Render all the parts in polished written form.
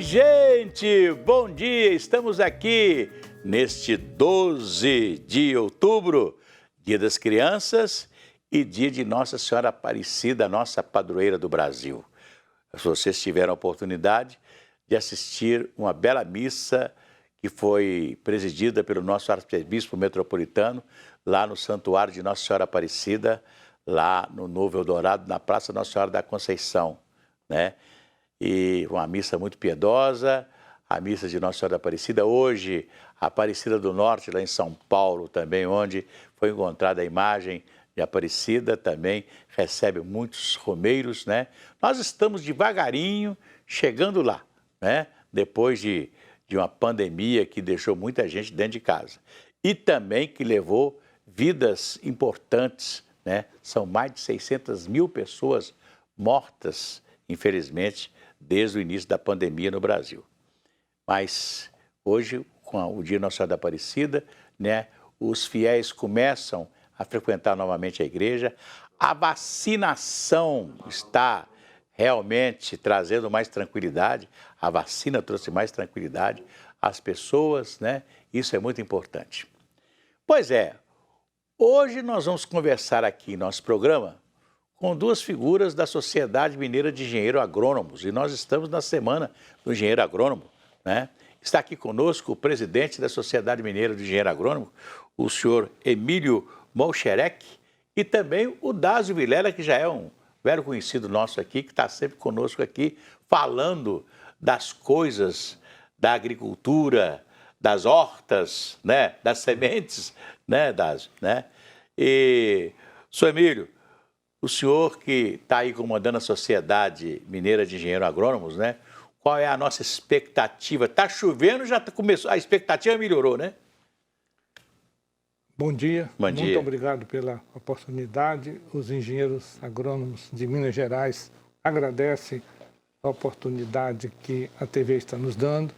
gente! Bom dia! Estamos aqui neste 12 de outubro, Dia das Crianças e dia de Nossa Senhora Aparecida, nossa padroeira do Brasil. Se vocês tiveram a oportunidade de assistir uma bela missa que foi presidida pelo nosso arcebispo metropolitano, lá no Santuário de Nossa Senhora Aparecida, lá no Novo Eldorado, na Praça Nossa Senhora da Conceição, né? E uma missa muito piedosa, a missa de Nossa Senhora Aparecida. Hoje, a Aparecida do Norte, lá em São Paulo também, onde foi encontrada a imagem de Aparecida, também recebe muitos romeiros, né? Nós estamos devagarinho chegando lá, né? Depois de uma pandemia que deixou muita gente dentro de casa. E também que levou vidas importantes, né? São mais de 600 mil pessoas mortas, infelizmente, desde o início da pandemia no Brasil. Mas hoje, com o Dia Nossa Senhora da Aparecida, né, os fiéis começam a frequentar novamente a igreja. A vacinação está realmente trazendo mais tranquilidade. A vacina trouxe mais tranquilidade às pessoas, né? Isso é muito importante. Pois é, hoje nós vamos conversar aqui em nosso programa com duas figuras da Sociedade Mineira de Engenheiros Agrônomos. E nós estamos na Semana do Engenheiro Agrônomo, né? Está aqui conosco o presidente da Sociedade Mineira de Engenheiro Agrônomo, o senhor Emílio Molcherek, e também o Dásio Vilela, que já é um velho conhecido nosso aqui, que está sempre conosco aqui, falando das coisas da agricultura, das hortas, né? Das sementes, né, Dásio? Né? E, senhor Emílio, o senhor que está aí comandando a Sociedade Mineira de Engenheiros Agrônomos, né? Qual é a nossa expectativa? Está chovendo, já começou, a expectativa melhorou, né? Bom dia. Bom dia. Muito obrigado pela oportunidade. Os engenheiros agrônomos de Minas Gerais agradecem a oportunidade que a TV está nos dando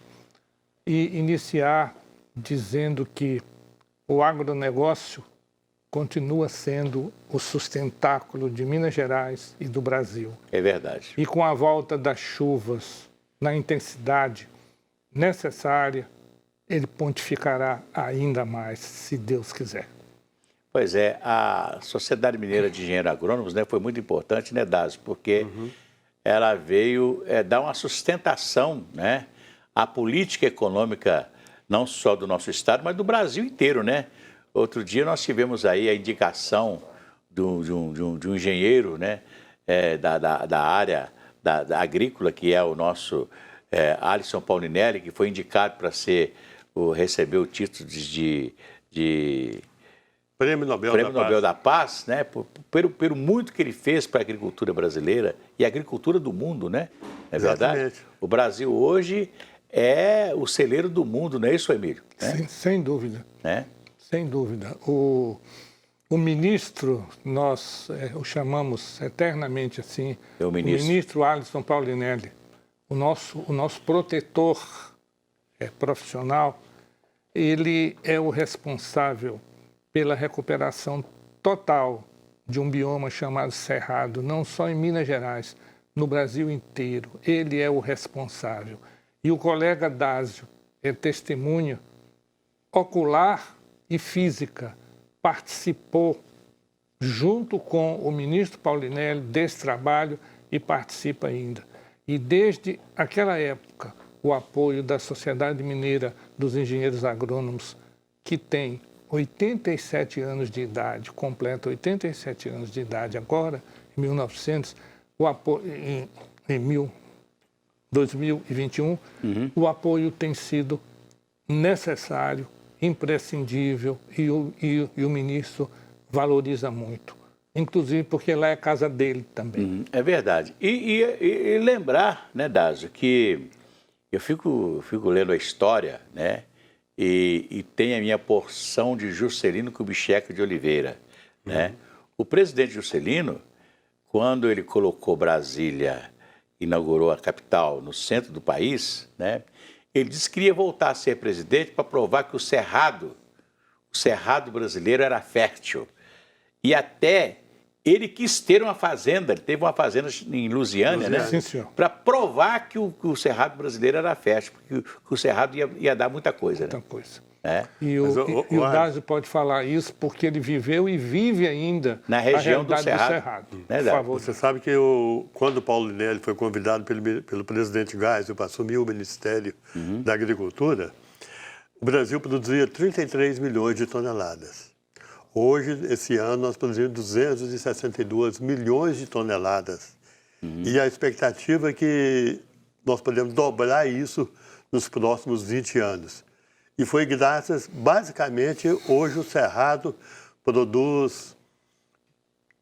e iniciar dizendo que o agronegócio continua sendo o sustentáculo de Minas Gerais e do Brasil. É verdade. E com a volta das chuvas na intensidade necessária, ele pontificará ainda mais, se Deus quiser. Pois é, a Sociedade Mineira de Engenheiros Agrônomos, né, foi muito importante, né, Dásio? Porque ela veio dar uma sustentação, né, à política econômica, não só do nosso estado, mas do Brasil inteiro, né? Outro dia nós tivemos aí a indicação de um engenheiro, né, da área da agrícola, que é o nosso Alisson Paulinelli, que foi indicado para receber o título de Prêmio Nobel da Paz, né, pelo muito que ele fez para a agricultura brasileira e a agricultura do mundo, né? Não é verdade? Exatamente. O Brasil hoje é o celeiro do mundo, não é isso, Emílio? Sem dúvida. Né? Sem dúvida. O ministro, nós o chamamos eternamente assim, o ministro Alisson Paulinelli, o nosso protetor profissional, ele é o responsável pela recuperação total de um bioma chamado Cerrado, não só em Minas Gerais, no Brasil inteiro. Ele é o responsável. E o colega Dásio é testemunha ocular e física, participou junto com o ministro Paulinelli desse trabalho e participa ainda. E desde aquela época, o apoio da Sociedade Mineira dos Engenheiros Agrônomos, que tem 87 anos de idade, completa 87 anos de idade agora, em 1900, o apoio, em 2021, o apoio tem sido necessário, imprescindível e o ministro valoriza muito, inclusive porque lá é a casa dele também. É verdade. E lembrar, né, Dásio, que eu fico lendo a história, né, e tem a minha porção de Juscelino Kubitschek de Oliveira, né? O presidente Juscelino, quando ele colocou Brasília, inaugurou a capital no centro do país, né, ele disse que queria voltar a ser presidente para provar que o cerrado brasileiro era fértil. E até ele quis ter uma fazenda, ele teve uma fazenda em Lusiânia, né? Sim, senhor. Para provar que o Cerrado brasileiro era fértil, porque o Cerrado ia dar muita coisa, né? Muita coisa. É. E o Dásio pode falar isso porque ele viveu e vive ainda na região do Cerrado. Por favor. Você sabe que quando o Paulo Linelli foi convidado pelo presidente Geisel para assumir o Ministério da Agricultura, o Brasil produzia 33 milhões de toneladas. Hoje, esse ano, nós produzimos 262 milhões de toneladas. E a expectativa é que nós podemos dobrar isso nos próximos 20 anos. E foi graças, basicamente, hoje o Cerrado produz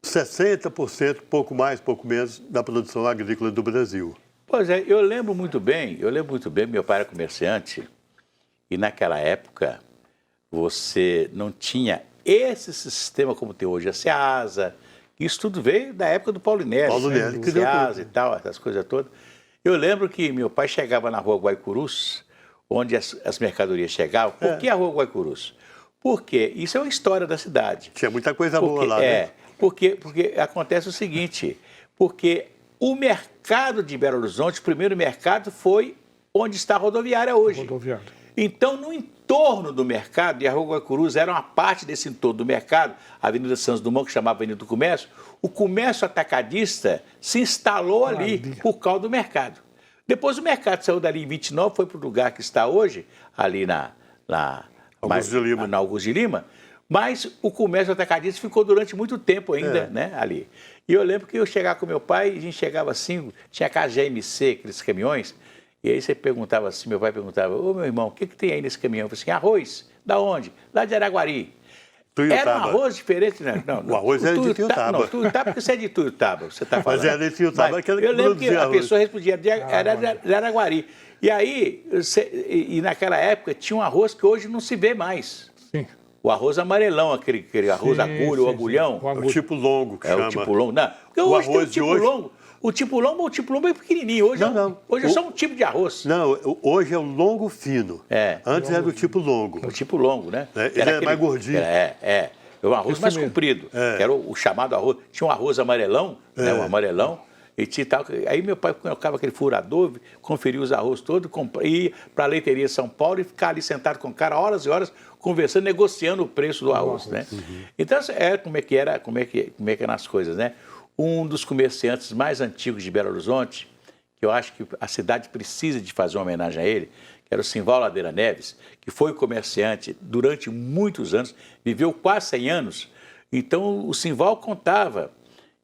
60%, pouco mais, pouco menos, da produção agrícola do Brasil. Pois é, eu lembro muito bem, meu pai era comerciante, e naquela época você não tinha esse sistema como tem hoje, a Ceasa, isso tudo veio da época do Paulo Linelli. Paulo Linelli, que Ceasa e tal, essas coisas todas. Eu lembro que meu pai chegava na rua Guaicurus, onde as mercadorias chegavam. Por que a rua Guaicurus? Porque isso é uma história da cidade. Tinha muita coisa boa lá, né? Porque acontece o seguinte, porque o mercado de Belo Horizonte, o primeiro mercado foi onde está a rodoviária hoje. Então, no entorno do mercado, e a Rua Guaicurus era uma parte desse entorno do mercado, a Avenida Santos Dumont, que chamava Avenida do Comércio, o comércio atacadista se instalou ali por causa do mercado. Depois o mercado saiu dali em 29, foi para o lugar que está hoje, ali na Augusto de Lima, mas o comércio atacadista ficou durante muito tempo ainda, né, ali. E eu lembro que eu chegava com meu pai, a gente chegava assim, tinha KGMC, aqueles caminhões, e aí você perguntava assim, meu pai perguntava, ô meu irmão, o que tem aí nesse caminhão? Eu falei assim, arroz, da onde? Lá de Araguari. Era um arroz diferente, né? Não, o arroz era de Tuiutaba. Não, Tuiutaba porque você é de Tuiutaba, você está falando. Mas era de Tuiutaba, aquele que eu lembro que a arroz. pessoa respondia, era de Araguari. E aí, e naquela época, tinha um arroz que hoje não se vê mais. Sim. O arroz amarelão, aquele arroz agulha, o agulhão. É o tipo longo que chama. É o tipo longo. Não, porque hoje tem o tipo longo. O tipo longo é pequenininho. Hoje, hoje é só um tipo de arroz. Não, hoje é o longo fino. Antes era o tipo longo. O tipo longo, né? Ele era mais gordinho. É o arroz mais comprido. Era o chamado arroz. Tinha um arroz amarelão, né, um amarelão. E tal. Aí meu pai colocava aquele furador, conferia os arroz todos, ia para a leiteria São Paulo e ficava ali sentado com o cara horas e horas, conversando, negociando o preço do arroz, né? Então, como é que eram as coisas, né? Um dos comerciantes mais antigos de Belo Horizonte, que eu acho que a cidade precisa de fazer uma homenagem a ele, que era o Simval Ladeira Neves, que foi comerciante durante muitos anos, viveu quase 100 anos. Então, o Simval contava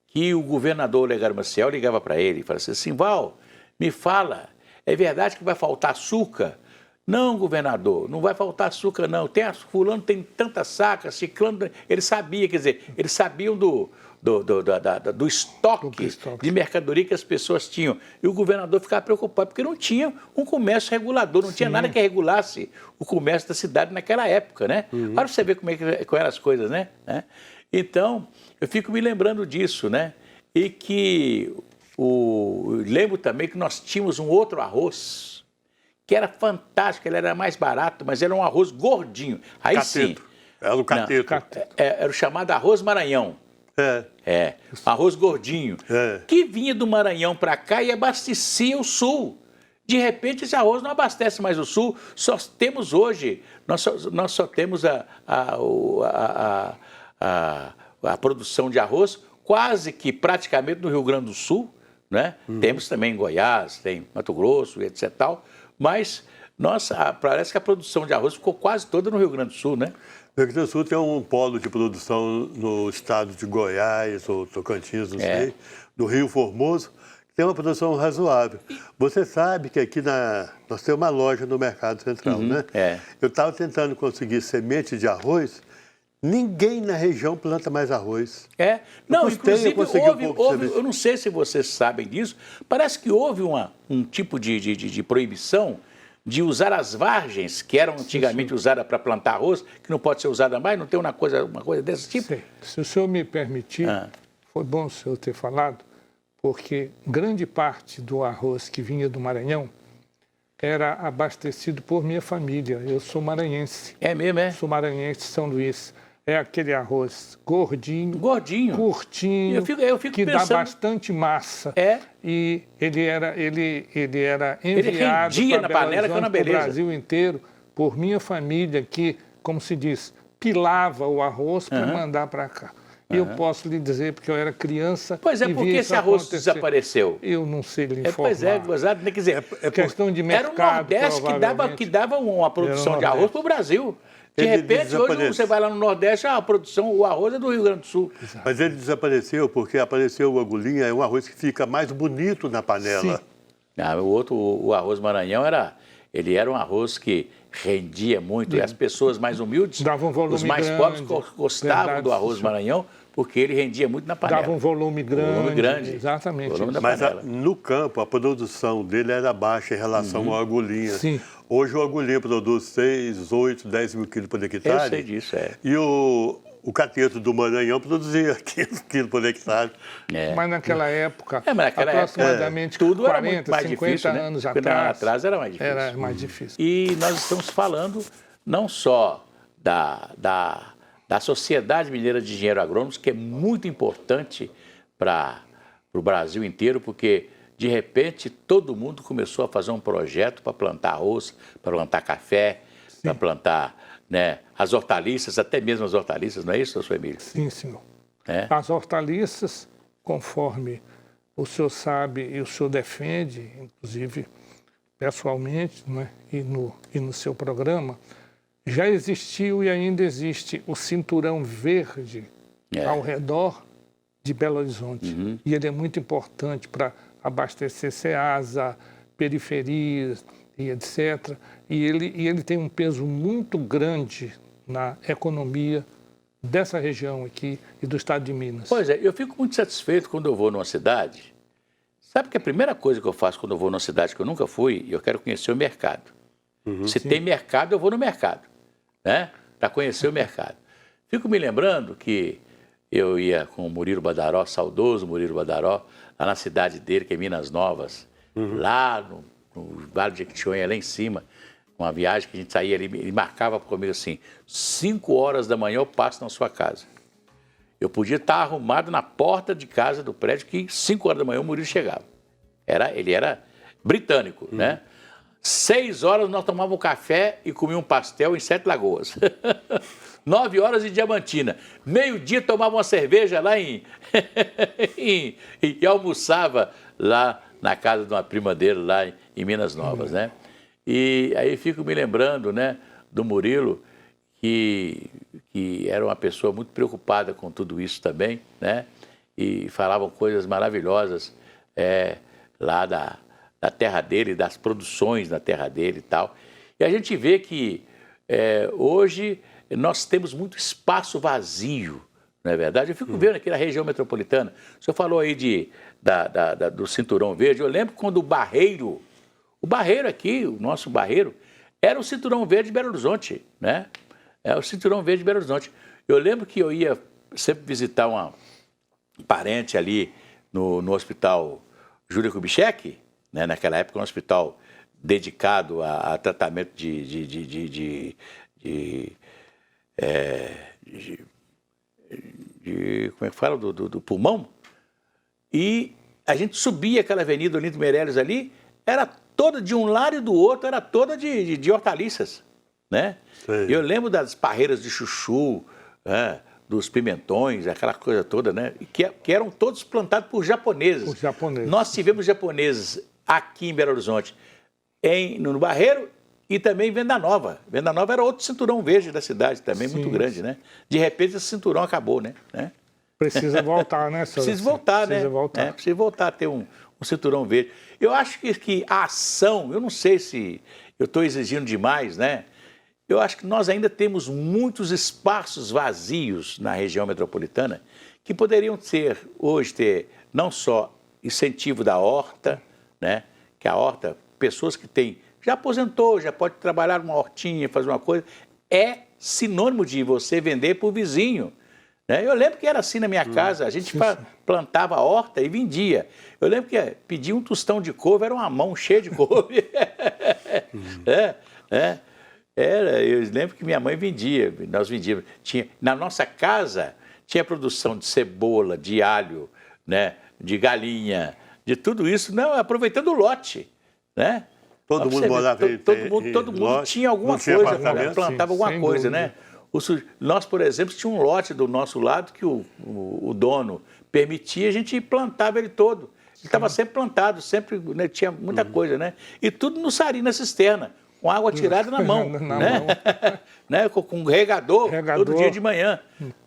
que o governador Olegário Maciel ligava para ele e falava assim, Simval, me fala, é verdade que vai faltar açúcar? Não, governador, não vai faltar açúcar, não. Fulano tem tanta saca, ciclano... Ele sabia, quer dizer, eles sabiam do estoque de mercadoria que as pessoas tinham. E o governador ficava preocupado, porque não tinha um comércio regulador, não tinha nada que regulasse o comércio da cidade naquela época, né? Para você ver como eram as coisas, né? Então, eu fico me lembrando disso, né? E que lembro também que nós tínhamos um outro arroz que era fantástico, ele era mais barato, mas era um arroz gordinho. Aí cateto. Sim. Era o cateto. Era o chamado arroz Maranhão. Arroz gordinho, que vinha do Maranhão para cá e abastecia o Sul. De repente, esse arroz não abastece mais o Sul, só temos hoje, nós só temos a produção de arroz quase que praticamente no Rio Grande do Sul, né? Temos também em Goiás, tem Mato Grosso, etc. Tal, mas parece que a produção de arroz ficou quase toda no Rio Grande do Sul, né? O Rio Grande do Sul tem um polo de produção no estado de Goiás ou Tocantins, não sei, do Rio Formoso, que tem uma produção razoável. Você sabe que aqui nós temos uma loja no Mercado Central, né? Eu estava tentando conseguir semente de arroz, ninguém na região planta mais arroz. Não, inclusive houve, eu não sei se vocês sabem disso, parece que houve um tipo de proibição de usar as vargens, que eram antigamente usadas para plantar arroz, que não pode ser usada mais, não tem uma coisa desse tipo? Sim. Se o senhor me permitir, foi bom o senhor ter falado, porque grande parte do arroz que vinha do Maranhão era abastecido por minha família. Eu sou maranhense. É mesmo, é? Sou maranhense de São Luís. é aquele arroz gordinho, Gordinho. curtinho, Eu fico que pensando... dá bastante massa. É. E ele era enviado rendia para na panela, que era uma o beleza. Brasil inteiro por minha família, que, como se diz, pilava o arroz para mandar para cá. E eu posso lhe dizer, porque eu era criança. Pois é, e por vi que isso esse arroz acontecer. desapareceu? Eu não sei lhe informar. Pois é, gozado, quer dizer, Questão de mercado, era o Nordeste que dava uma produção de arroz para o Brasil. De repente, hoje você vai lá no Nordeste, a produção, o arroz é do Rio Grande do Sul. Mas ele desapareceu porque apareceu o agulhinha, é um arroz que fica mais bonito na panela. Sim. O arroz Maranhão ele era um arroz que rendia muito. E as pessoas mais humildes, dava um volume os mais grande, pobres, gostavam do arroz Maranhão porque ele rendia muito na panela. Dava um volume grande. Exatamente. Volume da Mas panela. no campo, a produção dele era baixa em relação ao agulhinha. Sim. Hoje o agulhinha produz 6, 8, 10 mil quilos por hectare. Eu sei disso, é. E o cateto do Maranhão produzia 15 quilos por hectare. Mas naquela época, mas naquela aproximadamente tudo era 40, muito mais 50 difícil, né? anos 50 atrás, anos atrás era mais difícil. Era mais difícil. E nós estamos falando não só da Sociedade Mineira de Engenheiros Agrônomos, que é muito importante para o Brasil inteiro, porque, de repente, todo mundo começou a fazer um projeto para plantar arroz, para plantar café, para plantar, né, as hortaliças, até mesmo as hortaliças, não é isso, Sr. Emílio? Sim, senhor. É? As hortaliças, conforme o senhor sabe e o senhor defende, inclusive pessoalmente, né, e no seu programa, já existiu e ainda existe o cinturão verde ao redor de Belo Horizonte. E ele é muito importante para abastecer Ceasa, periferias e etc. E ele tem um peso muito grande na economia dessa região aqui e do estado de Minas. Pois é, eu fico muito satisfeito quando eu vou numa cidade. Sabe que a primeira coisa que eu faço quando eu vou numa cidade que eu nunca fui, eu quero conhecer o mercado. Se tem mercado, eu vou no mercado, né? Para conhecer o mercado. Fico me lembrando que eu ia com o Murilo Badaró, saudoso Murilo Badaró, lá na cidade dele, que é Minas Novas, lá no Vale de Jequitinhonha, lá em cima, uma viagem que a gente saía ali, ele marcava comigo assim, 5 horas da manhã eu passo na sua casa. Eu podia estar arrumado na porta de casa do prédio que 5 horas da manhã o Murilo chegava. Ele era britânico, né? 6 horas nós tomávamos café e comíamos um pastel em 7 Lagoas. 9 horas em Diamantina. Meio-dia tomava uma cerveja lá e almoçava lá na casa de uma prima dele, lá em Minas Novas, né? E aí fico me lembrando, né, do Murilo, que era uma pessoa muito preocupada com tudo isso também, né? E falavam coisas maravilhosas lá da terra dele, das produções na terra dele e tal. E a gente vê que hoje nós temos muito espaço vazio, não é verdade? Eu fico vendo aqui na região metropolitana. O senhor falou aí do Cinturão Verde. Eu lembro quando o Barreiro aqui, o nosso Barreiro, era o Cinturão Verde de Belo Horizonte, né? É o Cinturão Verde de Belo Horizonte. Eu lembro que eu ia sempre visitar uma parente ali no hospital Júlia Kubitschek, né? Naquela época, um hospital dedicado a tratamento como é que fala? Do pulmão. E a gente subia aquela avenida Olinto Meireles ali, era toda de um lado e do outro, era toda de hortaliças, né? Eu lembro das parreiras de chuchu, né? Dos pimentões, aquela coisa toda, né? Que eram todos plantados por japoneses. Os japoneses. Nós tivemos japoneses aqui em Belo Horizonte, no Barreiro e também em Venda Nova. Venda Nova era outro cinturão verde da cidade também, muito grande, né? De repente esse cinturão acabou, né? Precisa voltar, né, senhor? Precisa voltar, né? Precisa voltar a ter um cinturão verde. Eu acho que a ação, eu não sei se eu estou exigindo demais, né? Eu acho que nós ainda temos muitos espaços vazios na região metropolitana que poderiam hoje ter não só incentivo da horta, né? Que a horta, pessoas que já aposentou, já pode trabalhar numa hortinha, fazer uma coisa, é sinônimo de você vender para o vizinho. Né? Eu lembro que era assim na minha casa, a gente plantava horta e vendia. Eu lembro que pedia um tostão de couve, era uma mão cheia de couve. Eu lembro que minha mãe vendia, nós vendíamos. Na nossa casa tinha produção de cebola, de alho, né, de galinha, de tudo isso, não, aproveitando o lote, né? Todo mundo morava em todo mundo lote, tinha alguma não tinha coisa, apartamento? plantava Sim, alguma sem coisa, dúvida. né? Nós, por exemplo, tinha um lote do nosso lado que o dono permitia, a gente plantava ele todo. Ele estava sempre plantado, sempre, né, tinha muita coisa, né? E tudo no sari, na cisterna, com água tirada na mão, Na né? mão. Né? Com regador todo Regador. dia de manhã.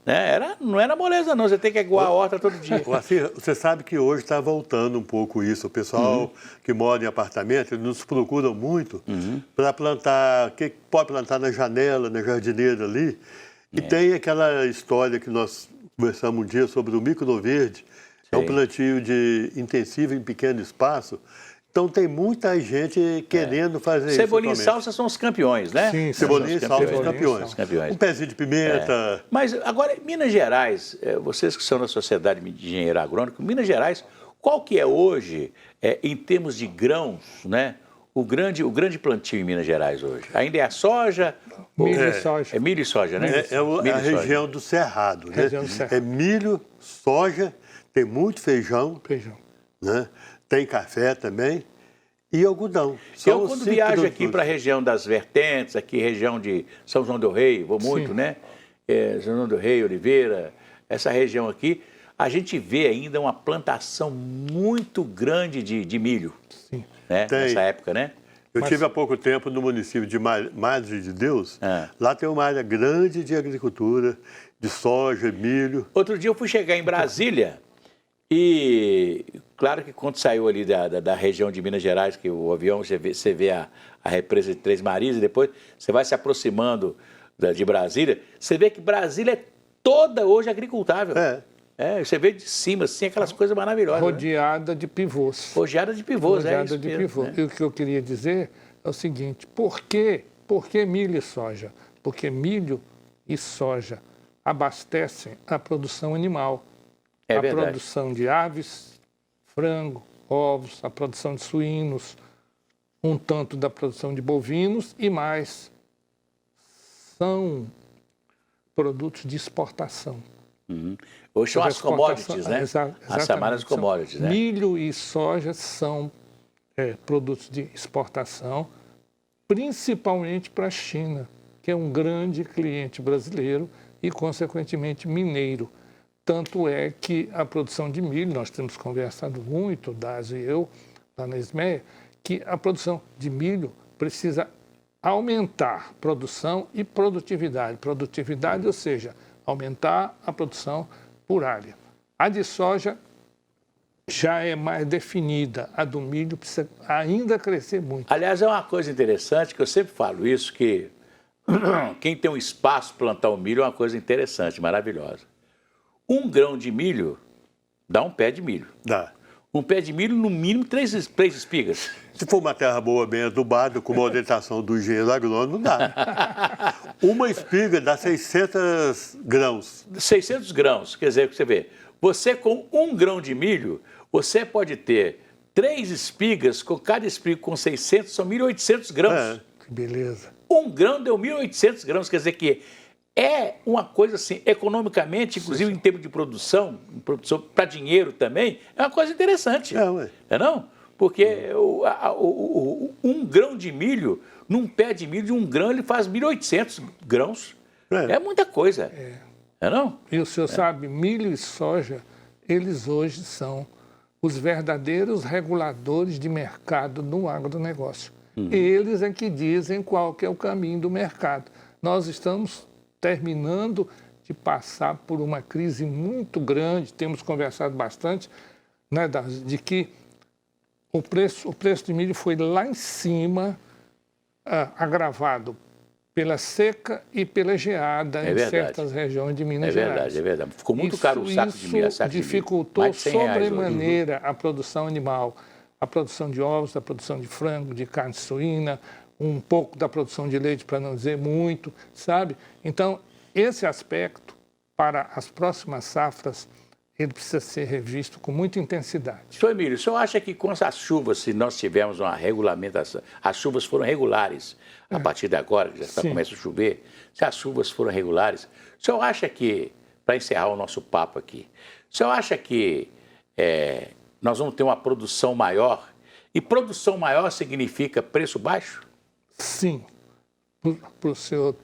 Né? Não era moleza, não. Você tem que aguar a horta todo dia. Moacir, você sabe que hoje está voltando um pouco isso. O pessoal que mora em apartamento, eles nos procuram muito para plantar, que pode plantar na janela, na jardineira ali. E tem aquela história que nós conversamos um dia sobre o microverde. É um plantio intensivo em pequeno espaço. Então tem muita gente querendo fazer isso. Cebolinha e atualmente. salsa são os campeões, né? Sim, Cebolinha e salsa, os campeões, campeões. os campeões. Um pezinho de pimenta. Mas agora, em Minas Gerais, vocês que são da Sociedade de Engenheiro Agrônico, Minas Gerais, qual que é hoje, em termos de grãos, né, o grande plantio em Minas Gerais hoje? Ainda é a soja? Milho e soja. É milho e soja, né? É Milho a e soja. região do Cerrado, né? Região do Cerrado. É milho, soja, tem muito feijão, Feijão. né? Tem café também e algodão. São Eu, os quando 5 viajo aqui produtos. para a região das vertentes, aqui região de São João del Rei, vou muito, Sim. né? São João del Rei, Oliveira, essa região aqui, a gente vê ainda uma plantação muito grande de milho, Sim. né? Tem. Nessa época, né? Eu tive há pouco tempo no município de Madre de Deus. Ah. Lá tem uma área grande de agricultura, de soja, milho. Outro dia eu fui chegar em Brasília e, claro que quando saiu ali da região de Minas Gerais, que o avião, você vê a represa de Três Marias e depois você vai se aproximando de Brasília, você vê que Brasília é toda hoje agricultável. Você vê de cima, assim, aquelas coisas maravilhosas. Né? Rodeada de pivôs. Rodeada de pivôs, é Rodeada isso de mesmo, pivô. né? E o que eu queria dizer é o seguinte, por que milho e soja? Porque milho e soja abastecem a produção animal. É a verdade. produção de aves, frango, ovos, a produção de suínos, um tanto da produção de bovinos e mais. São produtos de exportação. Hoje são as commodities, né? As Exatamente. chamadas commodities, né? Milho e soja são produtos de exportação, principalmente para a China, que é um grande cliente brasileiro e, consequentemente, mineiro. Tanto é que a produção de milho, nós temos conversado muito, Dásio e eu, lá na SMEA, que a produção de milho precisa aumentar produção e produtividade. Produtividade, ou seja, aumentar a produção por área. A de soja já é mais definida, a do milho precisa ainda crescer muito. Aliás, é uma coisa interessante, que eu sempre falo isso, que quem tem um espaço para plantar o milho é uma coisa interessante, maravilhosa. Um grão de milho dá um pé de milho. Dá. Um pé de milho, no mínimo, três espigas. Se for uma terra boa, bem adubada, com uma orientação do engenheiro agrônomo, dá. Uma espiga dá 600 grãos. 600 grãos, quer dizer, você vê, você com um grão de milho, você pode ter 3 espigas, com cada espiga com 600, são 1.800 grãos. Que beleza. Um grão deu 1.800 grãos, quer dizer que é uma coisa assim, economicamente, inclusive em termos de produção para dinheiro também, é uma coisa interessante. Não? Porque um grão de milho, num pé de milho de um grão, ele faz 1.800 grãos. É muita coisa. Não? E o senhor sabe, milho e soja, eles hoje são os verdadeiros reguladores de mercado no agronegócio. Eles é que dizem qual que é o caminho do mercado. Nós estamos terminando de passar por uma crise muito grande, temos conversado bastante, né, de que o preço de milho foi lá em cima, agravado pela seca e pela geada em certas regiões de Minas Gerais. É verdade. Ficou muito caro o saco de milho. Isso dificultou sobremaneira a produção animal, a produção de ovos, a produção de frango, de carne suína, um pouco da produção de leite, para não dizer muito, sabe? Então, esse aspecto, para as próximas safras, ele precisa ser revisto com muita intensidade. Senhor Emílio, o senhor acha que com as chuvas, se nós tivermos uma regulamentação, as chuvas foram regulares a partir de agora, que já começa a chover, se as chuvas foram regulares, o senhor acha que, para encerrar o nosso papo aqui, o senhor acha que nós vamos ter uma produção maior? E produção maior significa preço baixo? Sim. Para o senhor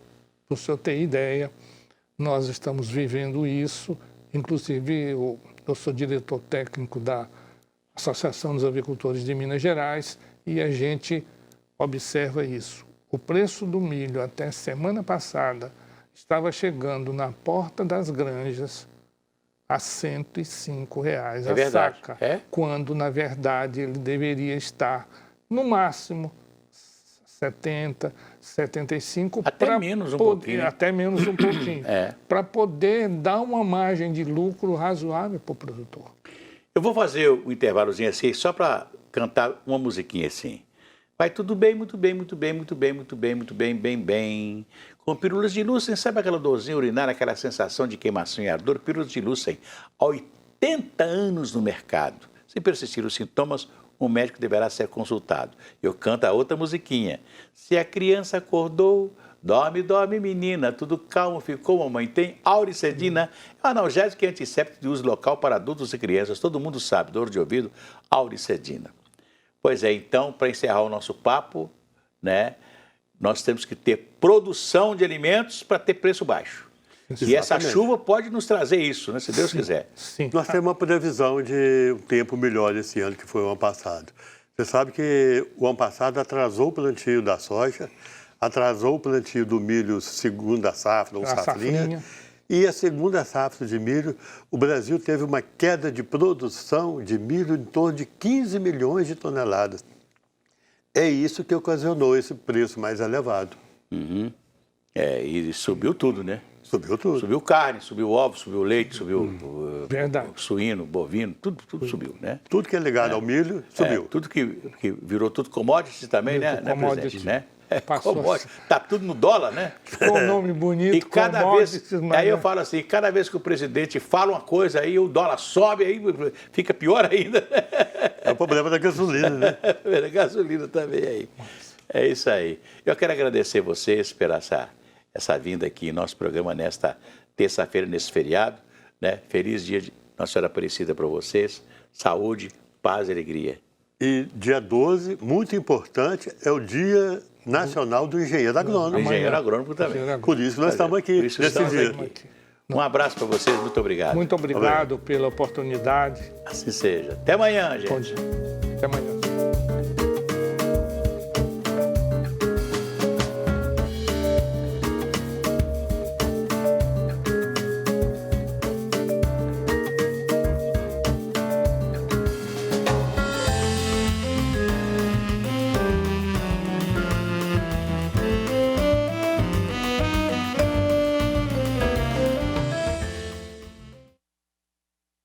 ter ideia, nós estamos vivendo isso. Inclusive, eu sou diretor técnico da Associação dos Avicultores de Minas Gerais e a gente observa isso. O preço do milho até semana passada estava chegando na porta das granjas a R$ 105 a saca, quando, na verdade, ele deveria estar, no máximo, 70, 75... Até menos um pouquinho. Até menos um pouquinho. Para poder dar uma margem de lucro razoável para o produtor. Eu vou fazer o intervalozinho assim, só para cantar uma musiquinha assim. Vai tudo bem, muito bem, muito bem, muito bem, muito bem, muito bem, bem, bem. Com pílulas de Lucem, sabe aquela dorzinha urinária, aquela sensação de queimação e ardor? Pílulas de Lucem, há 80 anos no mercado. Se persistir os sintomas, o médico deverá ser consultado. Eu canto a outra musiquinha. Se a criança acordou, dorme, dorme, menina, tudo calmo ficou, mamãe tem Auricedina, é um analgésico e antisséptico de uso local para adultos e crianças. Todo mundo sabe, dor de ouvido, Auricedina. Pois é, então, para encerrar o nosso papo, né, nós temos que ter produção de alimentos para ter preço baixo. Exatamente. E essa chuva pode nos trazer isso, né, se Deus quiser. Sim. Nós temos uma previsão de um tempo melhor esse ano que foi o ano passado. Você sabe que o ano passado atrasou o plantio da soja, atrasou o plantio do milho segunda safra, ou safrinha. E a segunda safra de milho, o Brasil teve uma queda de produção de milho em torno de 15 milhões de toneladas. É isso que ocasionou esse preço mais elevado. Uhum. E subiu tudo, né? Subiu tudo. Subiu carne, subiu ovo, subiu leite, subiu suíno, bovino, tudo subiu, né? Tudo que é ligado ao milho, subiu. Tudo que virou tudo commodity também, né, presidente? Né? Commodity. Tá tudo no dólar, né? Ficou um nome bonito, e cada vez, aí eu falo assim, cada vez que o presidente fala uma coisa, aí o dólar sobe, aí fica pior ainda. É o problema da gasolina, né? Da gasolina também aí. É isso aí. Eu quero agradecer vocês pela essa vinda aqui em nosso programa nesta terça-feira, nesse feriado, né? Feliz dia de Nossa Senhora Aparecida para vocês. Saúde, paz e alegria. E dia 12, muito importante, é o Dia Nacional do Engenheiro Agrônomo. Engenheiro Agrônomo também. Por isso nós estamos aqui nesse dia. Um abraço para vocês, muito obrigado. Muito obrigado pela oportunidade. Assim seja. Até amanhã, gente. Bom dia. Até amanhã.